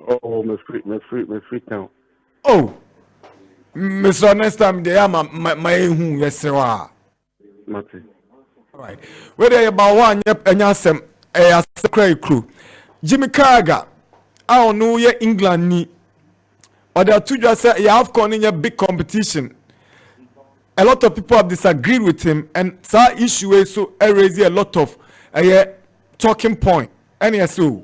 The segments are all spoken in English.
Oh, me free now. Oh, Mr. Next time they are my who yes sir. All Mate. right. Whether you about one yep and yasem a secret crew. Jimmy Carragher, I don't know ye England ni. Or there are two just say you have gone in a big competition. A lot of people have disagreed with him, and that issue is so raising a lot of talking point. And yes, so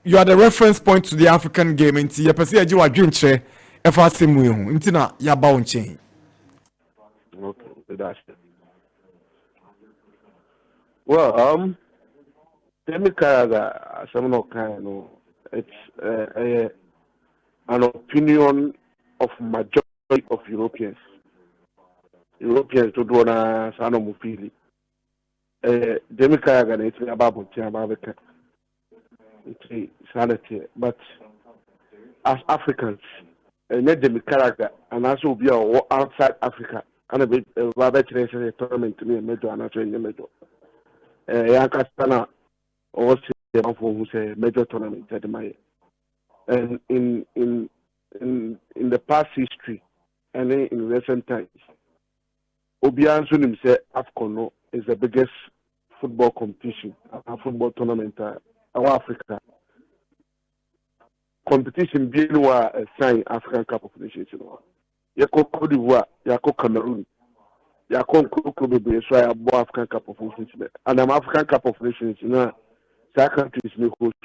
you are the reference point to the African game. Inti ya pesi aji wa dwinche efa semu ehu. Inti na ya ba unchen. Okay, that's it. Well, Demi Carragher, some of kind, it's an opinion of majority of Europeans. Europeans to do na sano mufili. Demi Carragher it's about Tiamabeka. It's sanity, but as Africans, net Demi Carragher and also be outside Africa. And a bit rather a tournament to me, major and a major. Yankastana or who say major tournament at my and in the past history and in recent times, Obian Sunim said AFCON is the biggest football competition, a football tournament of Africa. Competition being a sign African Cup of Nations. Yako Cote d'Ivoire, Yako Cameroon, Yako Kobe, so I have African Cup of Nations. And I'm African Cup of Nations, that countries may host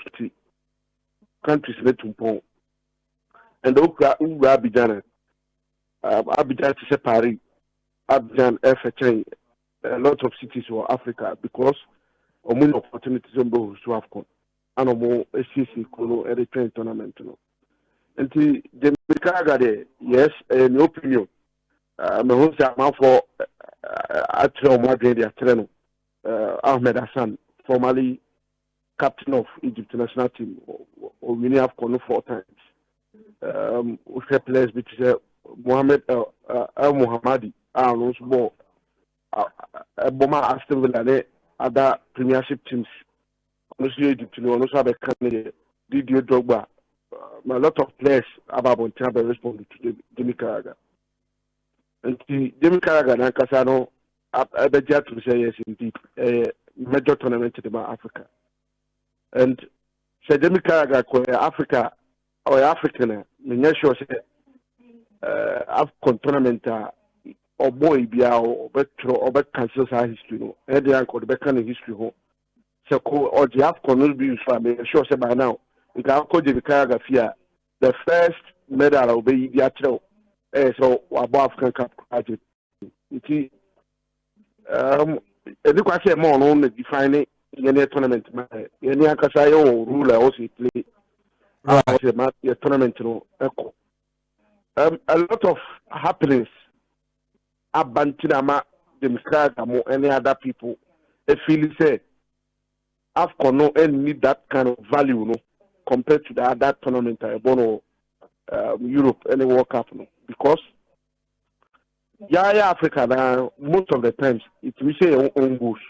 countries let to pon. And Abidjan, Abidjan to Paris, Abidjan, FHA, a lot of cities for Africa because of many opportunities on both to AFCON. And more SCC Kolo at the train tournament. And the Carragher, yes, in opinion, my home for Atro Madrid, Ahmed Hassan, formerly captain of Egypt national team, or we have AFCON 4 times. We have players which is Mohamed Al Mohammadi, Alonso Ball, Boma Aston Villa, other Premiership teams. Honestly, Egypt, also have a candidate, Didier Drogba. A lot of players about Bontiaba responded to Jimmy Carragher. And Jimmy Carragher and Casano, I bet you to say yes, indeed, a major tournament in Africa. And say Jimmy Carragher, Africa, or African, I'm sure say AFCON tournament or boy be or bet cancel our history, and they are called the kind of history home. So or the AFCON will be used for me. Sure say by now. We can call Jimmy Carragher fear the first medal will be the actual so above African Cup. It look at more on the defining any tournament. Any Akasayo ruler also play a tournament. A lot of happenings. Abantinama, Jimmy Carragher, any other people. If you say AFCON no and need that kind of value, no. Compared to the other tournament, Europe, any World Cup, no? Because Africa, most of the times, it we say own goals.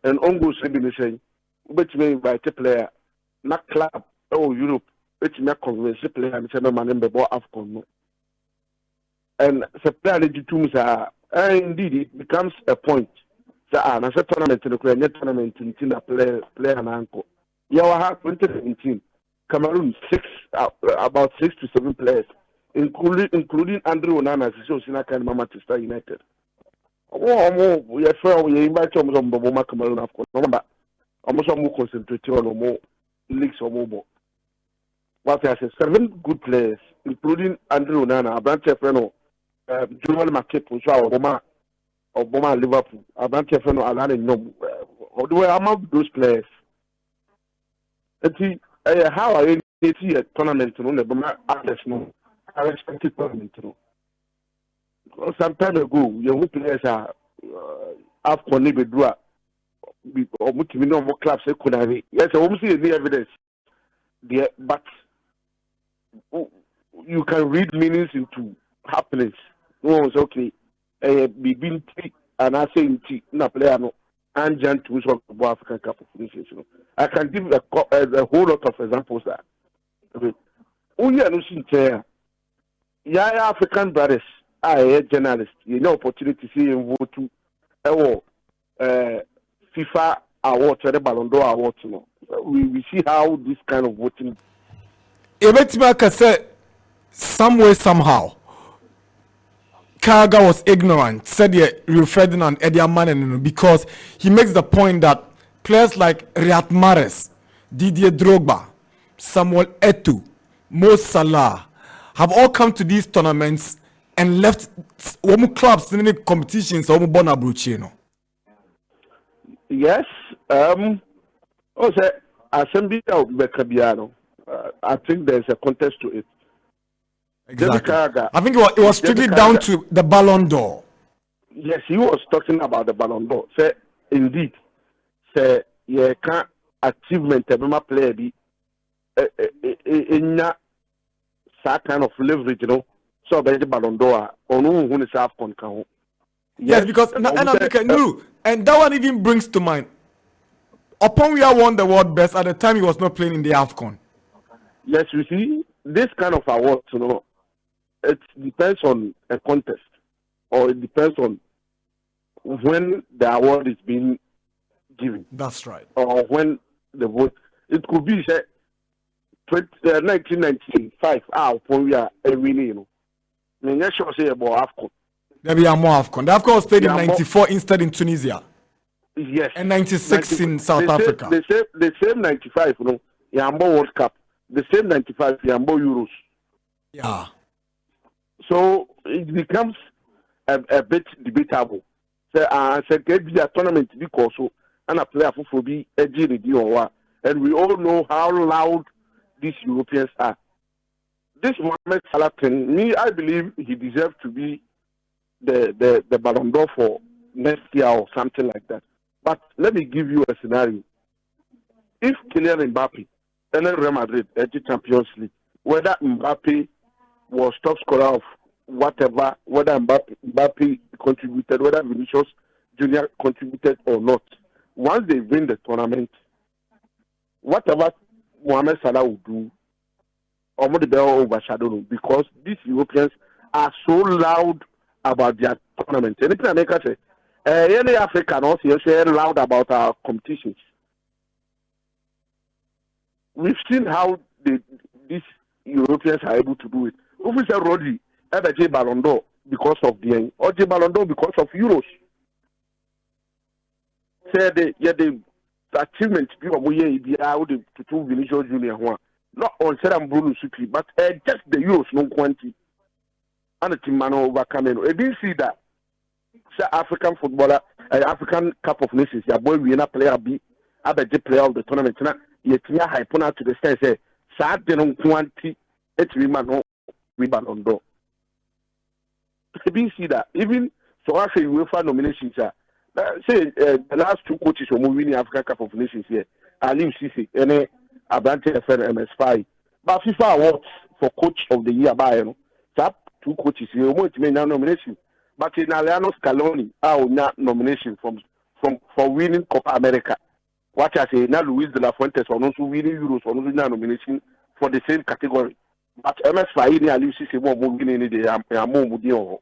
And own goals, we say, which means by a player, not club, Europe, which may convince the player, and say, no man, before AFCON, no. And the player, indeed, it becomes a point. So, and as a tournament, the tournament, in the player and uncle. Have 2017. Cameroon about 6 to 7 players, including Andrew Onana, so Sinaka and Manchester United. We are invite almost Cameroon of course. Almost more concentrated on more leagues or more. What I said, 7 good players, including Andrew Onana, Abrante Freno, Joel Makip, Obama Liverpool, Abrante Freno, Alane Nom. Although among those players, how I see a tournament no the others no I respected tournament no. Some time ago, young players are AFCON Nebedua or Mutimino more clubs could have yes, I won't see any evidence there, but you can read meanings into happenings. No one's okay. Be binti and I say na player no and Jan to the African Cup of Nations. I can give a whole lot of examples that. Only a notion there. Yeah, African brothers, I journalists, opportunity to see and vote to FIFA awards or the Ballon d'Or awards. We see how this kind of voting. Ebetimaka said, some way, somehow, Carragher was ignorant, said Rio Ferdinand Ediamanen, because he makes the point that players like Riyad Mahrez, Didier Drogba, Samuel Eto'o, Mo Salah have all come to these tournaments and left clubs in the competitions. Yes, also, Assembly of Bekabiano. I think there's a contest to it. Exactly. I think it was strictly down to the Ballon d'Or. Yes, he was talking about the Ballon d'Or. Say, indeed, say, you can't achievement of player be in that kind of leverage, So, by the Ballon d'Or, or no one is AFCON. Yes, because and that one even brings to mind. Oponwia won the world best at the time he was not playing in the AFCON. Yes, you see, this kind of awards, it depends on a contest, or it depends on when the award is being given. That's right. Or when the vote. It could be, say, 1995, Oponwia winning, I'm not sure say about AFCON. There be more AFCON. The AFCON was played in 94 instead in Tunisia. Yes. And 96 in South Africa. The same 95, Yambo World Cup. The same 95, Yambo Euros. Yeah. So it becomes a bit debatable. So, a tournament because and a player for be a GD and we all know how loud these Europeans are. This Mohamed Salah thing, me, I believe he deserves to be the Ballon d'Or for next year or something like that. But let me give you a scenario. If Kylian Mbappe and Real Madrid at the Champions League, whether Mbappe was top scorer of whatever, whether Mbappe contributed, whether Vinicius Junior contributed or not, once they win the tournament, whatever Mohamed Salah will do, almost they will overshadow them because these Europeans are so loud about their tournament. Anything I make say, any African also share loud about our competitions. We've seen how these Europeans are able to do it. Officer Rodri had a Ballon d'Or because of the or Ballon d'Or because of Euros. Say the achievement people be out to two Vinicius Junior one. Not on Seram Bruno Suki, but just the Euros no quantity. And the team man overcome. I didn't see that. Say African footballer, African Cup of Nations, your boy we not player be a player of the tournament. Yet hypona to the stage say sad they don't quantity it we Ballon d'Or. I didn't see that. Even so I say UEFA nominations are say the last two coaches who winning the African Cup of Nations here, Ali Sisi and Abrante MS5. But FIFA awards for coach of the year by tap two coaches here won't make no nomination. But in Aliano Scaloni, not nomination for winning Copa America. What I say now Luis de la Fuentes or also winning Euros or no nomination for the same category. But MS5 and Ali Sisi won't winning the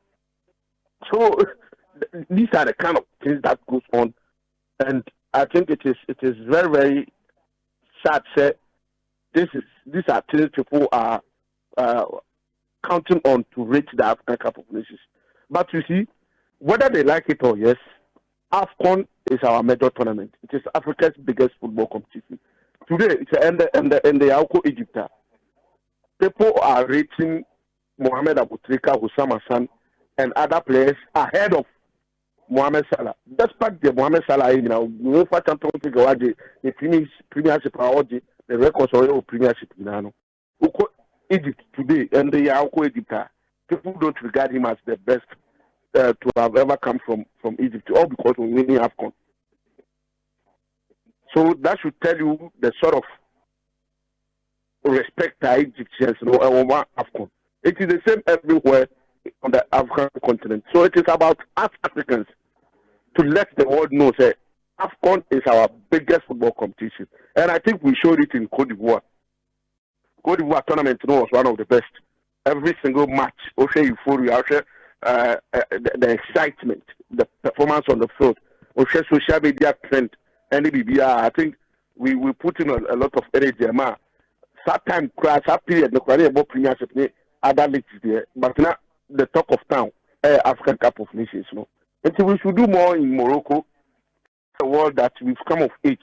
So these are the kind of things that goes on, and I think it is very, very sad. Say these are things people are counting on to reach the African Cup of Nations. But you see, whether they like it or yes, AFCON is our major tournament. It is Africa's biggest football competition. Today, it's in the Alco Egypt. People are rating Mohamed Aboutrika, Hussam Hassan, and other players ahead of Mohamed Salah. Despite the Mohamed Salah, UEFA Champions League, the Premiership, the records of Premiership, Egypt today, and the Alco Egypt, people don't regard him as the best to have ever come from Egypt, all because of winning AFCON. So that should tell you the sort of respect that Egyptians over AFCON. It is the same everywhere on the African continent. So it is about us Africans to let the world know that AFCON is our biggest football competition. And I think we showed it in Cote d'Ivoire. Cote d'Ivoire tournament was one of the best. Every single match, also euphoria, the excitement, the performance on the field, also social media trend, and I think we put in a lot of energy. That time, that period, the premiership, other leagues there, but now the talk of town, African Cup of Nations. No, and so we should do more in Morocco. The world that we've come of age.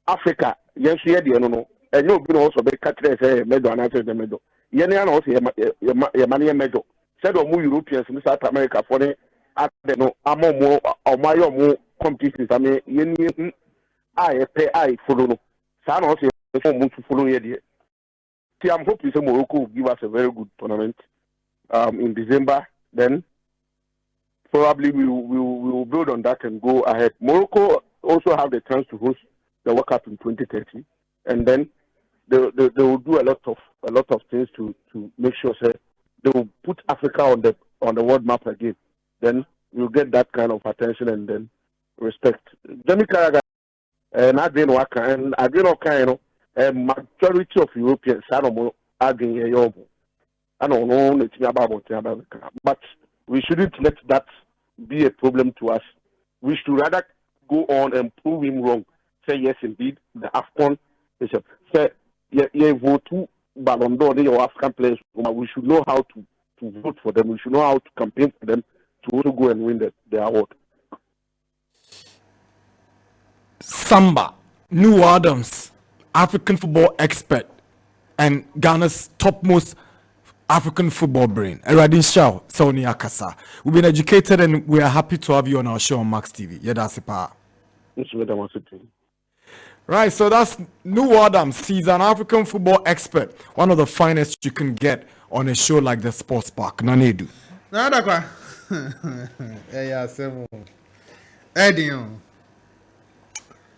Africa, yes, yeah, no, and you've been also be catching a medal and answer the medal. Yen also your money medal. Said of more Europeans in South America for the at the no more or my more competitions. I mean, yen I pay I follow. San also to follow here. See, I'm hoping Morocco will give us a very good tournament in December. Then probably we will build on that and go ahead. Morocco also have the chance to host the World Cup in 2030, and then they will do a lot of things to make sure they will put Africa on the world map again. Then you'll get that kind of attention and then respect. Jimmy Carragher and Adrian Waka and Adrian Okano, a majority of Europeans are Adrian Yobo. I don't know anything about but we shouldn't let that be a problem to us. We should rather go on and prove him wrong. Say yes, indeed, the AFCON is a say yeah vote to Ballon d'Or, your African players. We should know how to vote for them. We should know how to campaign for them to also go and win the award. Samba, Nuhu Adams, African football expert, and Ghana's topmost African football brain. Eradin Shaw, Sony Akasa. We've been educated and we are happy to have you on our show on Max TV. Yeah, that's it. Right, so that's Nuhu Adams. He's an African football expert, one of the finest you can get on a show like the Sports Park. Nanedu. Nada, Eddie.